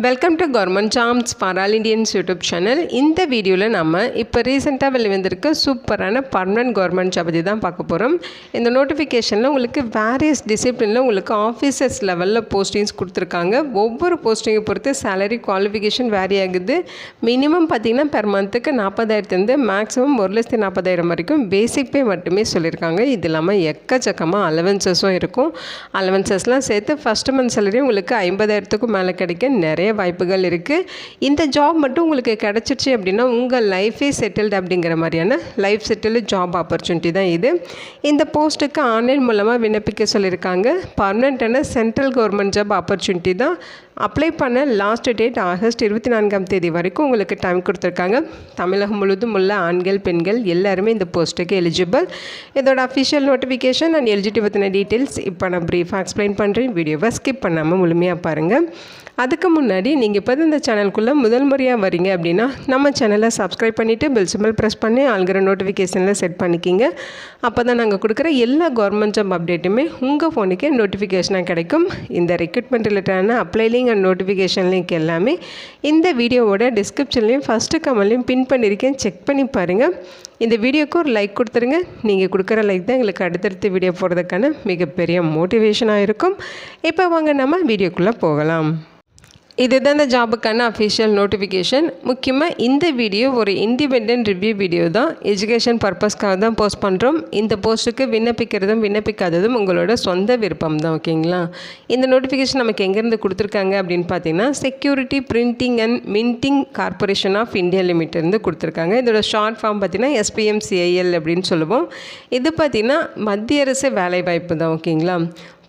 Welcome to government jobs for all Indians YouTube channel. இந்த வீடியோவில் நம்ம இப்போ ரீசெண்டாக வெளிவந்திருக்க சூப்பரான பர்மனன்ட் கவர்மெண்ட் ஜாப் பற்றி தான் பார்க்க போகிறோம். இந்த நோட்டிஃபிகேஷனில் உங்களுக்கு வேரியஸ் டிசிப்ளினில் உங்களுக்கு ஆஃபீஸர்ஸ் லெவலில் போஸ்டிங்ஸ் கொடுத்துருக்காங்க. ஒவ்வொரு போஸ்டிங்கை பொறுத்து சேலரி குவாலிஃபிகேஷன் வேரி ஆகுது. மினிமம் பார்த்திங்கன்னா பெர் மந்த்துக்கு 40,000 மேக்ஸிமம் 1,40,000 வரைக்கும் பேசிக் பே மட்டுமே சொல்லியிருக்காங்க. இது இல்லாமல் எக்கச்சக்கமாக அலவன்சஸும் இருக்கும். அலவன்சஸ்லாம் சேர்த்து ஃபஸ்ட்டு மந்த் சேலரி உங்களுக்கு 50,000க்கும் மேலே கிடைக்க நிறைய வாய்ப்புகள் இருக்குது. இந்த ஜாப் மட்டும் உங்களுக்கு கிடச்சிருச்சு அப்படின்னா உங்கள் லைஃபே செட்டில்டு அப்படிங்கிற மாதிரியான லைஃப் செட்டில்டு ஜாப் ஆப்பர்ச்சுனிட்டி தான் இது. இந்த போஸ்ட்டுக்கு ஆன்லைன் மூலமாக விண்ணப்பிக்க சொல்லியிருக்காங்க. பர்மனெண்ட்டான சென்ட்ரல் கவர்மெண்ட் ஜாப் ஆப்பர்ச்சுனிட்டி தான். அப்ளை பண்ண லாஸ்ட் டேட் ஆகஸ்ட் 24 வரைக்கும் உங்களுக்கு டைம் கொடுத்துருக்காங்க. தமிழகம் முழுவதும் உள்ள ஆண்கள் பெண்கள் எல்லாருமே இந்த போஸ்ட்டுக்கு எலிஜிபிள். இதோட அஃபிஷியல் நோட்டிஃபிகேஷன் அண்ட் எலிஜிபிலிட்டி பற்றின டீட்டெயில்ஸ் இப்போ நான் ப்ரீஃபாக எக்ஸ்பிளைன் பண்ணுறேன். வீடியோவை ஸ்கிப் பண்ணாமல் முழுமையாக பாருங்கள். அதுக்கு முன்னாடி நீங்கள் இப்போ இந்த சேனலுக்குள்ளே முதல் முறையாக வரீங்க அப்படின்னா நம்ம சேனலை சப்ஸ்கிரைப் பண்ணிவிட்டு பெல் சிம்பிள் ப்ரெஸ் பண்ணி ஆல்கிற நோட்டிஃபிகேஷனில் செட் பண்ணிக்கிங்க. அப்போ தான் நாங்கள் கொடுக்குற எல்லா கவர்மெண்ட் ஜாப் அப்டேட்டுமே உங்கள் ஃபோனுக்கே நோட்டிஃபிகேஷனாக கிடைக்கும். இந்த ரெக்ரூட்மெண்ட் ரிலேட்டடான apply link and notification link எல்லாமே இந்த வீடியோவோட டிஸ்கிரிப்ஷன்லேயும் ஃபஸ்ட்டு கமெண்ட்லையும் பின் பண்ணியிருக்கேன். செக் பண்ணி பாருங்கள். இந்த வீடியோக்கு ஒரு லைக் கொடுத்துருங்க. நீங்கள் கொடுக்குற லைக் தான் எங்களுக்கு அடுத்தடுத்து வீடியோ போடுறதுக்கான மிகப்பெரிய மோட்டிவேஷனாக இருக்கும். இப்போ வாங்க நம்ம வீடியோக்குள்ளே போகலாம். இதுதான் இந்த ஜாபுக்கான அஃபிஷியல் நோட்டிஃபிகேஷன். முக்கியமாக இந்த வீடியோ ஒரு இண்டிபெண்டன்ட் ரிவ்யூ வீடியோ தான். எஜுகேஷன் பர்பஸ்க்காக தான் போஸ்ட் பண்ணுறோம். இந்த போஸ்ட்டுக்கு விண்ணப்பிக்கிறதும் விண்ணப்பிக்காததும் உங்களோட சொந்த விருப்பம் தான். ஓகேங்களா? இந்த நோட்டிஃபிகேஷன் நமக்கு எங்கேருந்து கொடுத்துருக்காங்க அப்படின்னு பார்த்தீங்கன்னா security printing and minting corporation of India லிமிட்டேருந்து கொடுத்துருக்காங்க. இதோட ஷார்ட் ஃபார்ம் பார்த்தீங்கன்னா SPMCIL அப்படின்னு சொல்லுவோம். இது பார்த்திங்கன்னா மத்திய அரசு வேலைவாய்ப்பு தான். ஓகேங்களா?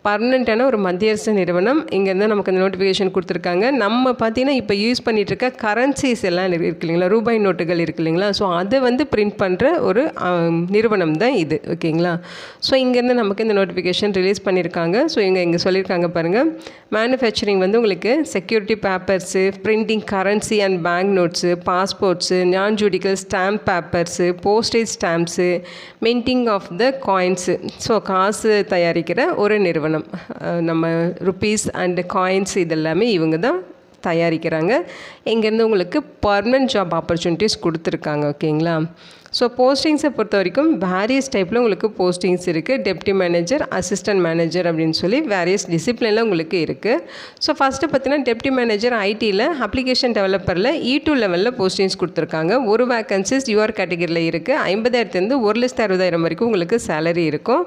பர்மனெண்ட்டான ஒரு மத்திய அரசு நிறுவனம். இங்கேருந்து நமக்கு இந்த நோட்டிஃபிகேஷன் கொடுத்துருக்காங்க. நம்ம பார்த்திங்கன்னா இப்போ யூஸ் பண்ணிகிட்ருக்க கரன்சிஸ் எல்லாம் இருக்கு இல்லைங்களா, ரூபாய் நோட்டுகள் இருக்குது இல்லைங்களா, ஸோ அதை வந்து பிரிண்ட் பண்ணுற ஒரு நிறுவனம் தான் இது. ஓகேங்களா? ஸோ இங்கேருந்து நமக்கு இந்த நோட்டிஃபிகேஷன் ரிலீஸ் பண்ணியிருக்காங்க. ஸோ இங்கே சொல்லியிருக்காங்க பாருங்கள். மேனுஃபேக்சரிங் வந்து உங்களுக்கு security papers, printing currency and bank notes, passports, non judicial stamp papers, postage stamps, minting of the coins, so காசு தயாரிக்கிற ஒரு நிறுவனம். நம்ம ருப்பீஸ் அண்ட் காயின்ஸ் இதெல்லாமே இவங்க தான் தயாரிக்கிறாங்க. இங்கேருந்து உங்களுக்கு பர்மனெண்ட் ஜாப் ஆப்பர்ச்சுனிட்டிஸ் கொடுத்துருக்காங்க. ஓகேங்களா? ஸோ போஸ்டிங்ஸை பொறுத்த வரைக்கும் வேரியஸ் டைப்பில் உங்களுக்கு போஸ்டிங்ஸ் இருக்குது. டெப்டி மேனேஜர், அசிஸ்டன்ட் மேனேஜர் அப்படின்னு சொல்லி வேரியஸ் டிசிப்ளினில் உங்களுக்கு இருக்குது. ஸோ ஃபஸ்ட்டு பார்த்தீங்கன்னா டெப்டி மேனேஜர் ஐடியில் அப்ளிகேஷன் டெவலப்பரில் E2 லெவலில் போஸ்டிங்ஸ் கொடுத்துருக்காங்க. ஒரு வேக்கன்சிஸ் யூஆர் கேட்டகரியில் இருக்குது. 50,000 1,60,000 வரைக்கும் உங்களுக்கு சேலரி இருக்கும்.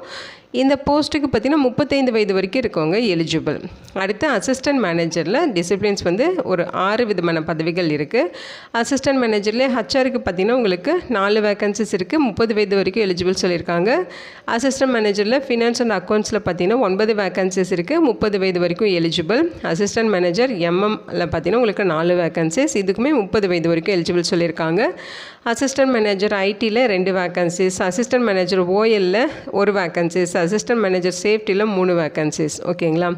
இந்த போஸ்ட்டுக்கு பார்த்திங்கன்னா 35 வயது வரைக்கும் இருக்கவங்க எலிஜிபிள். அடுத்து அசிஸ்டன்ட் மேனேஜரில் டிசிப்ளின்ஸ் வந்து ஒரு 6 விதமான பதவிகள் இருக்குது. அசிஸ்டன்ட் மேனேஜர்லேயே ஹச்ஆருக்கு பார்த்திங்கன்னா உங்களுக்கு 4 வேக்கன்சிஸ் இருக்குது. 30 வயது வரைக்கும் எலிஜிபிள் சொல்லியிருக்காங்க. அசிஸ்டன்ட் மேனேஜரில் ஃபினான்ஸ் அண்ட் அக்கௌண்ட்ஸில் பார்த்திங்கன்னா 9 வேக்கன்சிஸ் இருக்குது. 30 வயது வரைக்கும் எலிஜிபிள். அசிஸ்டன்ட் மேனேஜர் எம்எம்மில் பார்த்திங்கன்னா உங்களுக்கு 4 வேக்கன்சிஸ். இதுக்குமே 30 வயது வரைக்கும் எலிஜிபிள் சொல்லியிருக்காங்க. அசிஸ்டன்ட் மேனேஜர் ஐடியில் 2 வேக்கன்சிஸ். அசிஸ்டன்ட் மேனேஜர் ஓஎல்ல 1 வேக்கன்சிஸ். அசிஸ்டன்ட் மேனேஜர் சேஃப்டியில் 3 வேக்கன்சிஸ். ஓகேங்களா?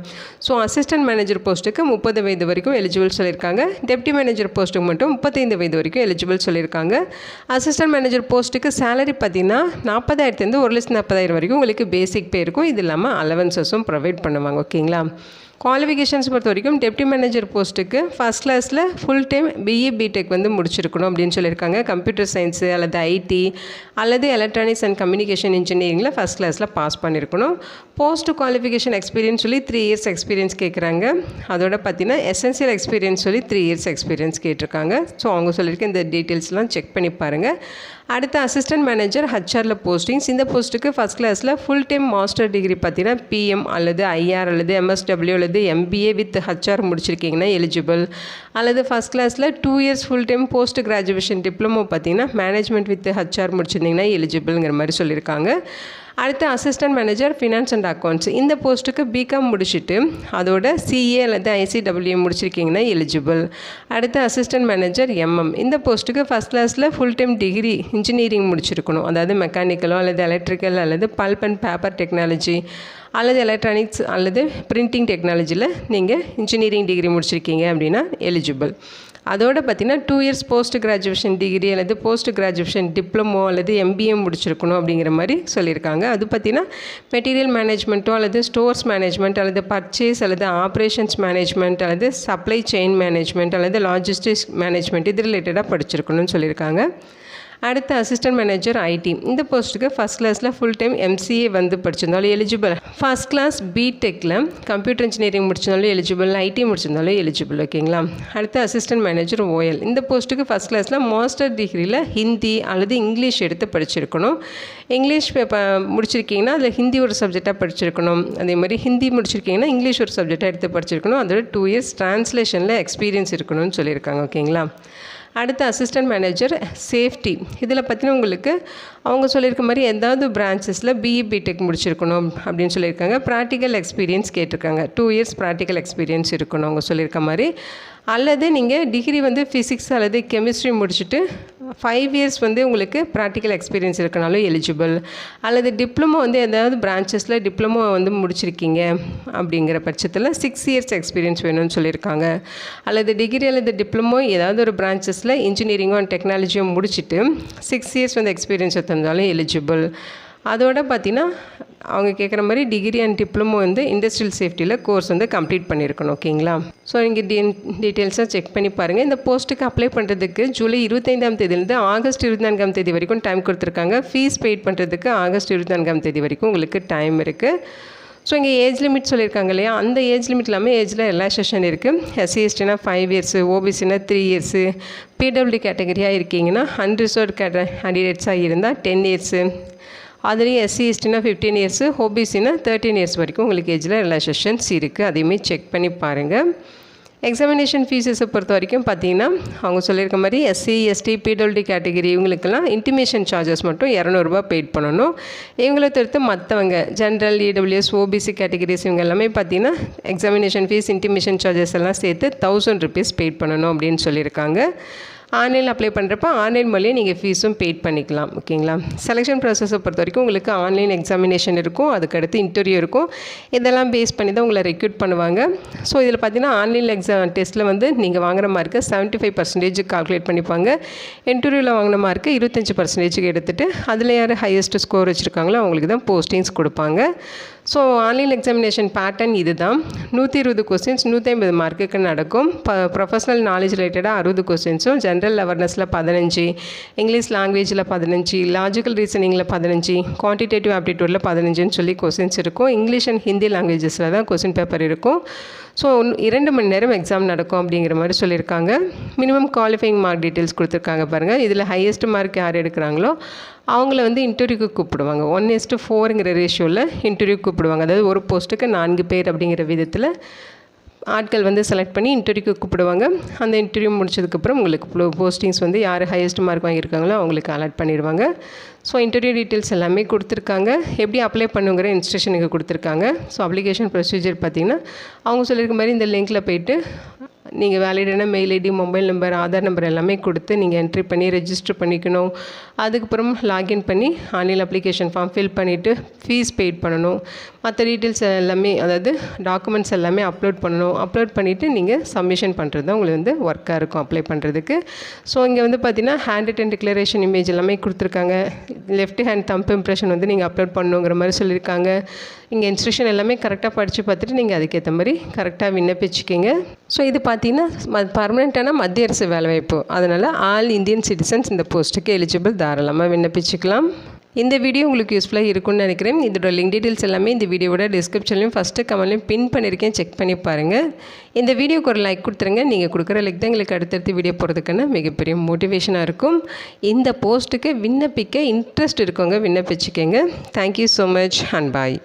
ஸோ அசிஸ்டன்ட் மேனேஜர் போஸ்ட்டுக்கு 30 வயது வரைக்கும் எலிஜிபிள் சொல்லியிருக்காங்க. டெப்டி மேனேஜர் போஸ்ட்டுக்கு மட்டும் 35 வயது வரைக்கும் எலிஜிபிள் சொல்லியிருக்காங்க. அசிஸ்டன்ட் மேனேஜர் போஸ்ட்டுக்கு சேலரி பார்த்திங்கன்னா 40,000 1,40,000 வரைக்கும் உங்களுக்கு பேசிக் பே இருக்கும். இது இல்லாமல் அலவன்சஸும் ப்ரொவைட் பண்ணுவாங்க. ஓகேங்களா? குவாலிஃபிகேஷன்ஸ் பொறுத்த வரைக்கும் டெப்டி மேனேஜர் போஸ்ட்டுக்கு ஃபஸ்ட் கிளாஸில் ஃபுல் டைம் BE BTech வந்து முடிச்சிருக்கணும் அப்படின்னு சொல்லியிருக்காங்க. கம்ப்யூட்டர் சயின்ஸு அல்லது IT அல்லது எலக்ட்ரானிக்ஸ் அண்ட் கம்யூனிகேஷன் இன்ஜினியரிங்கில் ஃபஸ்ட் கிளாஸில் பாஸ் பண்ணியிருக்கணும். போஸ்ட் குவாலிஃபிகேஷன் எக்ஸ்பீரியன்ஸ் சொல்லி 3 இயர்ஸ் எக்ஸ்பீரியன்ஸ் கேட்குறாங்க. அதோட பார்த்தீங்கன்னா எசென்சியல் எக்ஸ்பீரியன்ஸ் சொல்லி 3 இயர்ஸ் எக்ஸ்பீரியன்ஸ் கேட்டிருக்காங்க. ஸோ அவங்க சொல்லியிருக்க இந்த டீட்டெயில்ஸ்லாம் செக் பண்ணி பாருங்கள். அடுத்து அசிஸ்டன்ட் மேனேஜர் ஹச்ஆரில் போஸ்டிங்ஸ். இந்த போஸ்ட்டுக்கு ஃபஸ்ட் கிளாஸில் ஃபுல் டைம் மாஸ்டர் டிகிரி பார்த்தீங்கன்னா PM அல்லது IR அல்லது MSW அல்லது MBA வித் HR முடிச்சிருக்கீங்கன்னா எலிஜிபிள். அல்லது ஃபஸ்ட் கிளாஸில் 2 years full time post graduation diploma பார்த்தீங்கன்னா மேனேஜ்மெண்ட் வித் HR முடிச்சிருந்தீங்கன்னா எலிஜிபிள்ங்கிற மாதிரி சொல்லியிருக்காங்க. அடுத்து assistant manager finance and accounts. இந்த போஸ்ட்டுக்கு BCom முடிச்சுட்டு அதோட CA அல்லது ICWA முடிச்சிருக்கீங்கன்னா எலிஜிபிள். அடுத்து அசிஸ்டன்ட் மேனேஜர் MM. இந்த போஸ்ட்டுக்கு ஃபஸ்ட் கிளாஸில் ஃபுல் டைம் டிகிரி இன்ஜினியரிங் முடிச்சிருக்கணும். அதாவது மெக்கானிக்கலோ அல்லது எலக்ட்ரிக்கல் அல்லது பல்ப் அண்ட் பேப்பர் டெக்னாலஜி அல்லது எலக்ட்ரானிக்ஸ் அல்லது பிரிண்டிங் டெக்னாலஜியில் நீங்கள் இன்ஜினியரிங் டிகிரி முடிச்சிருக்கீங்க அப்படின்னா எலிஜிபிள். அதோடு பார்த்திங்கன்னா 2 இயர்ஸ் போஸ்ட் கிராஜுவேஷன் டிகிரி அல்லது போஸ்ட் கிராஜுவேஷன் டிப்ளமோ அல்லது எம்பிஏ முடிச்சிருக்கணும் அப்படிங்கிற மாதிரி சொல்லியிருக்காங்க. அது பார்த்திங்கன்னா மெட்டீரியல் மேனேஜ்மெண்ட்டோ அல்லது ஸ்டோர்ஸ் மேனேஜ்மெண்ட் அல்லது பர்ச்சேஸ் அல்லது ஆப்ரேஷன்ஸ் மேனேஜ்மெண்ட் அல்லது சப்ளை செயின் மேனேஜ்மெண்ட் அல்லது லாஜிஸ்டிக்ஸ் மேனேஜ்மெண்ட் இது ரிலேட்டடாக படிச்சிருக்கணும்னு சொல்லியிருக்காங்க. அடுத்து அசிஸ்டன்ட் மேனேஜர் ஐடி. இந்த போஸ்ட்டுக்கு ஃபஸ்ட் கிளாஸில் ஃபுல் டைம் எம்சிஏ வந்து படிச்சிருந்தாலும் எலிஜிபிள். ஃபஸ்ட் கிளாஸ் பிடெக்கில் கம்ப்யூட்டர் இன்ஜினியரிங் முடிச்சிருந்தாலும் எலிஜிபிள், ஐடி முடிச்சிருந்தாலும் எலிஜிபிள். ஓகேங்களா. அடுத்து அசிஸ்டன்ட் மேனேஜர் ஓஎல். இந்த போஸ்ட்டுக்கு ஃபஸ்ட் கிளாஸில் மாஸ்டர் டிகிரியில் ஹிந்தி அல்லது இங்கிலீஷ் எடுத்து படிச்சிருக்கணும். இங்கிலீஷ் முடிச்சிருக்கீங்கன்னா அதில் ஹிந்தி ஒரு சப்ஜெக்டாக படிச்சிருக்கணும். அதே மாதிரி ஹிந்தி முடிச்சிருக்கீங்கன்னா இங்கிலீஷ் ஒரு சப்ஜெக்டாக எடுத்து படிச்சிருக்கணும். அதோட 2 இயர்ஸ் ட்ரான்ஸ்லேஷனில் எக்ஸ்பீரியன்ஸ் இருக்கணும்னு சொல்லியிருக்காங்க. ஓகேங்களா. அடுத்து அசிஸ்டன்ட் மேனேஜர் சேஃப்டி. இதில் பார்த்தீங்கன்னா உங்களுக்கு அவங்க சொல்லியிருக்க மாதிரி ஏதாவது பிரான்ச்சஸில் பிஇ பிடெக் முடிச்சிருக்கணும் அப்படின்னு சொல்லியிருக்காங்க. ப்ராக்டிக்கல் எக்ஸ்பீரியன்ஸ் கேட்டிருக்காங்க. 2 இயர்ஸ் ப்ராக்டிக்கல் எக்ஸ்பீரியன்ஸ் இருக்கணும் அவங்க சொல்லியிருக்க மாதிரி. அல்லது நீங்கள் டிகிரி வந்து ஃபிசிக்ஸ் அல்லது கெமிஸ்ட்ரி முடிச்சுட்டு 5 இயர்ஸ் வந்து உங்களுக்கு ப்ராக்டிக்கல் எக்ஸ்பீரியன்ஸ் இருக்கனாலும் எலிஜிபிள். அல்லது டிப்ளமோ வந்து ஏதாவது பிரான்ச்சஸில் டிப்ளமோ வந்து முடிச்சிருக்கீங்க அப்படிங்கிற பட்சத்தில் 6 இயர்ஸ் எக்ஸ்பீரியன்ஸ் வேணும்னு சொல்லியிருக்காங்க. அல்லது டிகிரி அல்லது டிப்ளமோ ஏதாவது ஒரு பிரான்ச்சஸில் இன்ஜினியரிங்கோ அண்ட் டெக்னாலஜியோ முடிச்சுட்டு 6 இயர்ஸ் வந்து எக்ஸ்பீரியன்ஸ் எடுத்திருந்தாலும் எலிஜிபிள். அதோட பார்த்திங்கன்னா அவங்க கேட்குற மாதிரி டிகிரி அண்ட் டிப்ளமோ வந்து இண்டஸ்ட்ரியல் சேஃப்டியில் கோர்ஸ் வந்து கம்ப்ளீட் பண்ணியிருக்கணும். ஓகேங்களா. ஸோ இங்கே டீட்டெயில்ஸாக செக் பண்ணி பாருங்கள். இந்த போஸ்ட்டுக்கு அப்ளை பண்ணுறதுக்கு ஜூலை 25ஆம் தேதியிலேருந்து ஆகஸ்ட் 24ஆம் தேதி வரைக்கும் டைம் கொடுத்துருக்காங்க. ஃபீஸ் பெய்ட் பண்ணுறதுக்கு ஆகஸ்ட் 24ஆம் தேதி வரைக்கும் உங்களுக்கு டைம் இருக்குது. ஸோ இங்கே ஏஜ் லிமிட் சொல்லியிருக்காங்க இல்லையா, அந்த ஏஜ் லிமிட் இல்லாமல் ஏஜில் ரிலாக்ஸேஷன் இருக்குது. எஸ்சிஎஸ்டினா 5 இயர்ஸு, ஓபிசினா 3 இயர்ஸு, பிடபிள்யூ கேட்டகரியாக இருக்கீங்கன்னா அன்ரிசர்வ்டு கேண்டிடேட்ஸாக இருந்தால் 10 இயர்ஸு, அதுலேயும் எஸ்சிஎஸ்டினா 15 இயர்ஸு, ஓபிசினா 13 இயர்ஸ் வரைக்கும் உங்களுக்கு ஏஜில் ரிலாக்ஸேஷன்ஸ் இருக்குது. அதையுமே செக் பண்ணி பாருங்கள். எக்ஸாமினேஷன் ஃபீஸஸை பொறுத்த வரைக்கும் பார்த்தீங்கன்னா அவங்க சொல்லியிருக்க மாதிரி எஸ்சி எஸ்டி பிடபிள்யூடி கேட்டகரி இவங்களுக்கெல்லாம் இன்டிமேஷன் சார்ஜஸ் மட்டும் 200 ரூபா பெய்ட் பண்ணணும். இவங்களை தவிர்த்து மற்றவங்க ஜென்ரல், இடபிள்யூஎஸ், ஓபிசி கேட்டகரிஸ் இவங்க எல்லாமே பார்த்தீங்கன்னா எக்ஸாமினேஷன் ஃபீஸ் இன்டிமேஷன் சார்ஜஸ் எல்லாம் சேர்த்து 1000 ருபீஸ் பெய்ட் பண்ணணும் அப்படின்னு சொல்லியிருக்காங்க. ஆன்லைனில் அப்ளை பண்ணுறப்ப ஆன்லைன் மூலியம் நீங்கள் ஃபீஸும் பெய்ட் பண்ணிக்கலாம். ஓகேங்களா. செலெக்ஷன் ப்ராசஸை பொறுத்த வரைக்கும் உங்களுக்கு ஆன்லைன் எக்ஸாமினேஷன் இருக்கும், அதுக்கடுத்து இன்டர்வியூ இருக்கும். இதெல்லாம் பேஸ் பண்ணி தான் உங்களை ரெக்ரூட் பண்ணுவாங்க. ஸோ இதில் பார்த்தீங்கன்னா ஆன்லைன் டெஸ்ட்டில் வந்து நீங்கள் வாங்குற மார்க்கு 75% கால்குலேட் பண்ணிப்பாங்க. இன்டர்வியூவில் வாங்கின மார்க்கு 25% எடுத்துகிட்டு அதில் யார் ஹையஸ்ட் ஸ்கோர் வச்சுருக்காங்களோ அவங்களுக்கு தான் போஸ்டிங்ஸ் கொடுப்பாங்க. ஸோ ஆன்லைன் எக்ஸாமினேஷன் பேட்டர்ன் இது தான். 120 கொஸ்டின்ஸ் 150 மார்க்குக்கு நடக்கும். ப்ரொஃபஷனல் நாலேஜ் ரிலேட்டடாக 60 கொஸ்டின்ஸும், ஜென்ரல் அவேர்னஸில் 15, இங்கிலீஷ் லாங்குவேஜில் 15, லாஜிக்கல் ரீசனிங்கில் 15, குவான்டிடேட்டிவ் ஆப்டிடியூடில் 15ன்னு சொல்லி கொஸ்டின்ஸ் இருக்கும். இங்கிலீஷ் அண்ட் ஹிந்தி லாங்குவேஜஸில் தான் கொஸ்டின் பேப்பர் இருக்கும். ஸோ 2 மணி நேரம் எக்ஸாம் நடக்கும் அப்படிங்கிற மாதிரி சொல்லியிருக்காங்க. மினிமம் குவாலிஃபைங் மார்க் டீட்டெயில்ஸ் கொடுத்துருக்காங்க பாருங்கள். இதில் ஹையஸ்ட் மார்க் யார் எடுக்கிறாங்களோ அவங்கள வந்து இன்டர்வியூக்கு கூப்பிடுவாங்க. 1:4ங்கிற ரேஷியோவில் இன்டர்வியூ கூப்பிடுவாங்க. அதாவது ஒரு போஸ்ட்டுக்கு 4 பேர் அப்படிங்கிற விதத்தில் ஆட்கள் வந்து செலக்ட் பண்ணி இன்டர்வியூக்கு கூப்பிடுவாங்க. அந்த இன்டர்வியூ முடிச்சதுக்கப்புறம் உங்களுக்கு போஸ்டிங்ஸ் வந்து யார் ஹையஸ்ட் மார்க் வாங்கியிருக்காங்களோ அவங்களுக்கு அலாட் பண்ணிடுவாங்க. ஸோ இன்டர்வியூ டீட்டெயில்ஸ் எல்லாமே கொடுத்துருக்காங்க. எப்படி அப்ளை பண்ணுங்கிற இன்ஸ்ட்ரக்ஷனுக்கு கொடுத்துருக்காங்க. ஸோ அப்ளிகேஷன் ப்ரொசீஜர் பார்த்திங்கன்னா அவங்க சொல்லியிருக்க மாதிரி இந்த லிங்க்கில் போய்ட்டு நீங்கள் வேலிடான mail ID, mobile number, Aadhaar number எல்லாமே கொடுத்து நீங்கள் என்ட்ரி பண்ணி ரெஜிஸ்டர் பண்ணிக்கணும். அதுக்கப்புறம் லாகின் பண்ணி ஆன்லைன் அப்ளிகேஷன் ஃபார்ம் ஃபில் பண்ணிவிட்டு ஃபீஸ் பெய்ட் பண்ணணும். மற்ற டீட்டெயில்ஸ் எல்லாமே அதாவது டாக்குமெண்ட்ஸ் எல்லாமே அப்லோட் பண்ணணும். அப்லோட் பண்ணிவிட்டு நீங்கள் சப்மிஷன் பண்ணுறது தான் உங்களுக்கு வந்து ஒர்க்காக இருக்கும் அப்ளை பண்ணுறதுக்கு. ஸோ இங்கே வந்து பார்த்திங்கன்னா ஹேண்ட் ரிட்டன் டிக்ளரேஷன் இமேஜ் எல்லாமே கொடுத்துருக்காங்க. லெஃப்ட் ஹேண்ட் தம்ப் இம்ப்ரெஷன் வந்து நீங்கள் அப்லோட் பண்ணணுங்கிற மாதிரி சொல்லியிருக்காங்க. இங்கே இன்ஸ்ட்ரக்ஷன் எல்லாமே கரெக்டாக படித்து பார்த்துட்டு நீங்கள் அதுக்கேற்ற மாதிரி கரெக்டாக விண்ணப்பிச்சுக்கிங்க. ஸோ இது பார்த்தீங்கன்னா பர்மனெண்ட்டான மத்திய அரசு வேலைவாய்ப்பு. அதனால் ஆல் இந்தியன் சிட்டிசன்ஸ் இந்த போஸ்ட்டுக்கு எலிஜிபிள், தாராளமாக விண்ணப்பிச்சுக்கலாம். இந்த வீடியோ உங்களுக்கு யூஸ்ஃபுல்லாக இருக்கும்னு நினைக்கிறேன். இதோட லிங்க் டீட்டெயில்ஸ் எல்லாமே இந்த வீடியோவோட டிஸ்கிரிப்ஷன்லையும் ஃபஸ்ட்டு கமெண்ட்லையும் பின் பண்ணியிருக்கேன், செக் பண்ணி பாருங்கள். இந்த வீடியோக்கு ஒரு லைக் கொடுத்துருங்க. நீங்கள் கொடுக்குற லைக் தான் எங்களுக்கு அடுத்தடுத்து வீடியோ போகிறதுக்கான மிகப்பெரிய மோட்டிவேஷனாக இருக்கும். இந்த போஸ்ட்டுக்கு விண்ணப்பிக்க இன்ட்ரெஸ்ட் இருக்கவங்க விண்ணப்பிச்சுக்கோங்க. Thank you so much and bye.